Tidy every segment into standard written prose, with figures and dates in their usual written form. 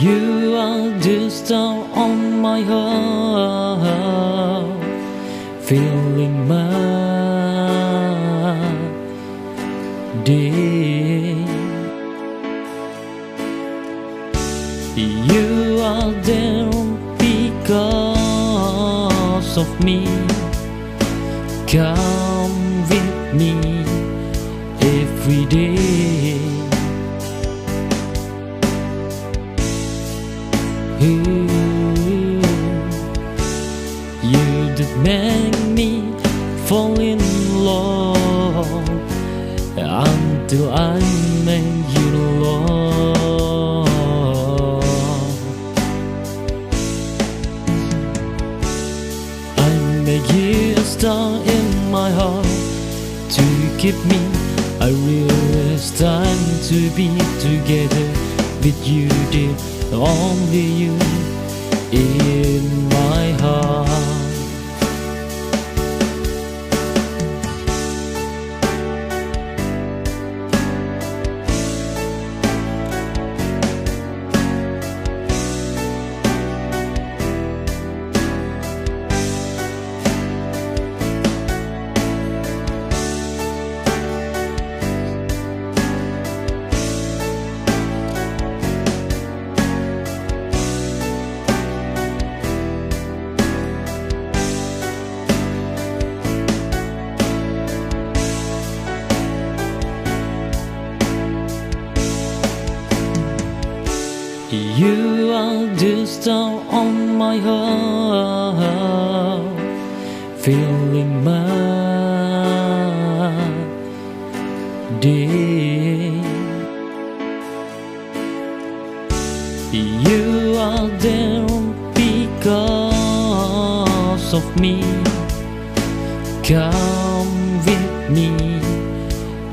You are the star on my heart, filling my day. You are there because of me. Come with me every day. You that make me fall in love until I make you love. I make you a star in my heart to keep me. I realize time to be together with you, dear. Only you in my heart. You are the star on my heart, filling my day. You are there because of me. Come with me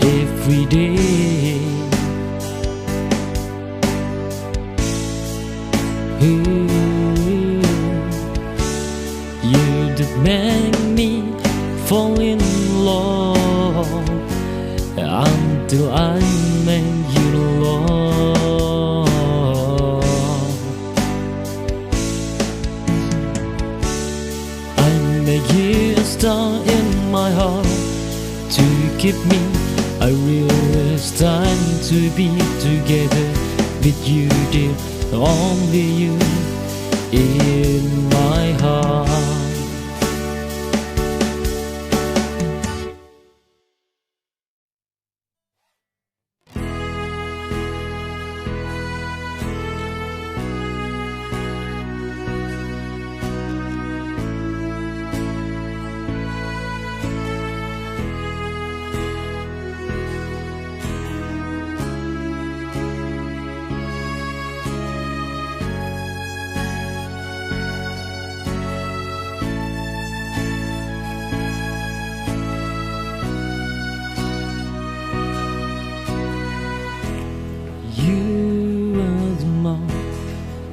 every day. You that make me fall in love until I make you love. I make you a star in my heart to keep me. I realize time to be together with you, dear. Only you in my heart.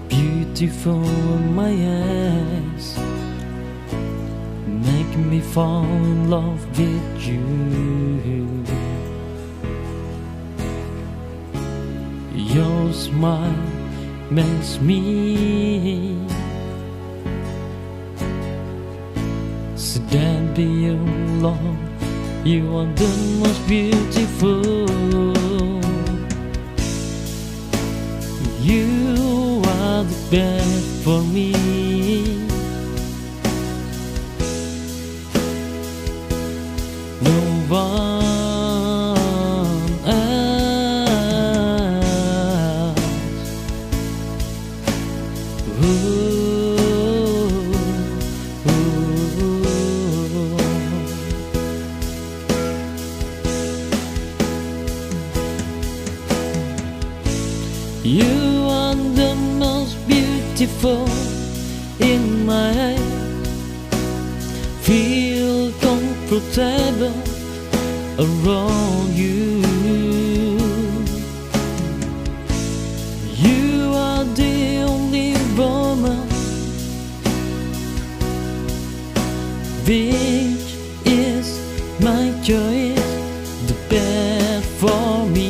Beautiful in my eyes, make me fall in love with you. Your smile makes me stand by your love. You are the most beautiful. You are the best for me. No one else. You are the most beautiful in my eyes. Feel comfortable around you. You are the only woman which is my choice, the best for me.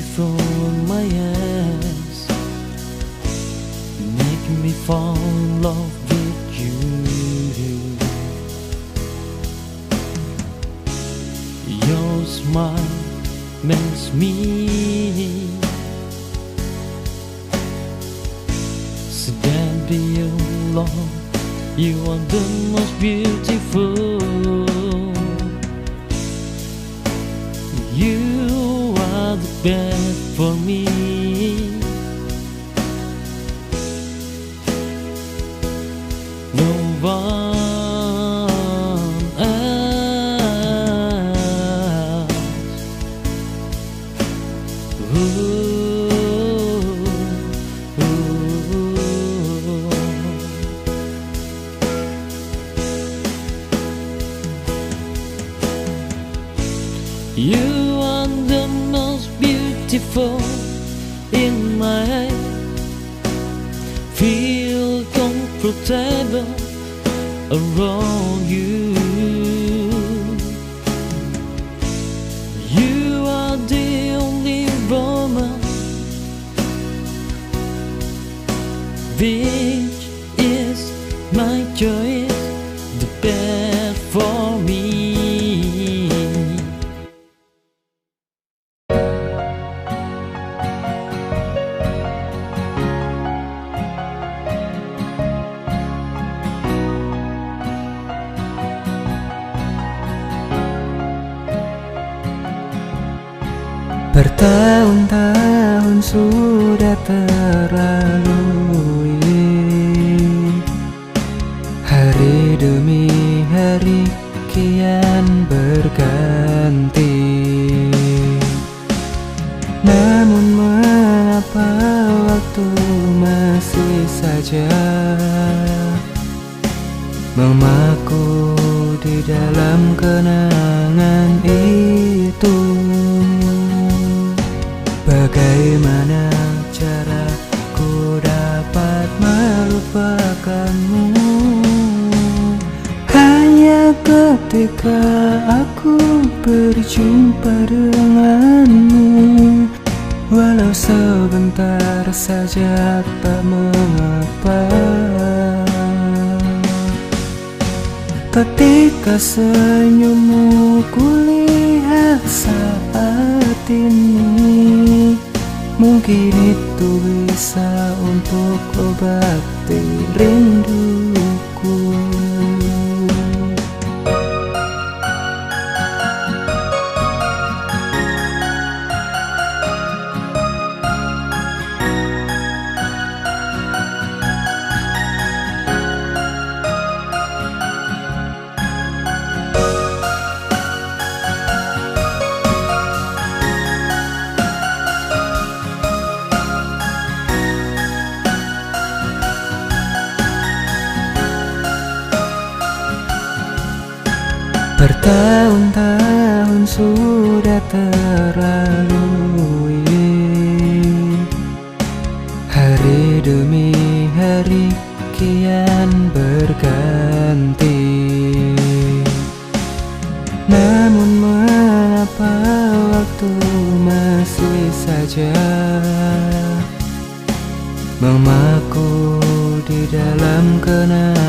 beautiful in my eyes, make me fall in love with you. Your smile makes me stand be alone. You are the most beautiful. You are the best for me. No one else. You are the most beautiful in my head. Feel comfortable around you. You are the only woman which is my choice, the best for me. Bertahun-tahun sudah terlalui, hari demi hari kian berganti. Namun mengapa waktu masih saja memaku di dalam kenangan itu? Bagaimana caraku dapat melupakanmu? Hanya ketika aku berjumpa denganmu, walau sebentar saja tak mengapa. Ketika senyummu kulihat saat ini, mungkin itu bisa untuk obati rinduku. Bertahun-tahun sudah terlalui, hari demi hari kian berganti. Namun mengapa waktu masih saja memaku di dalam kenangan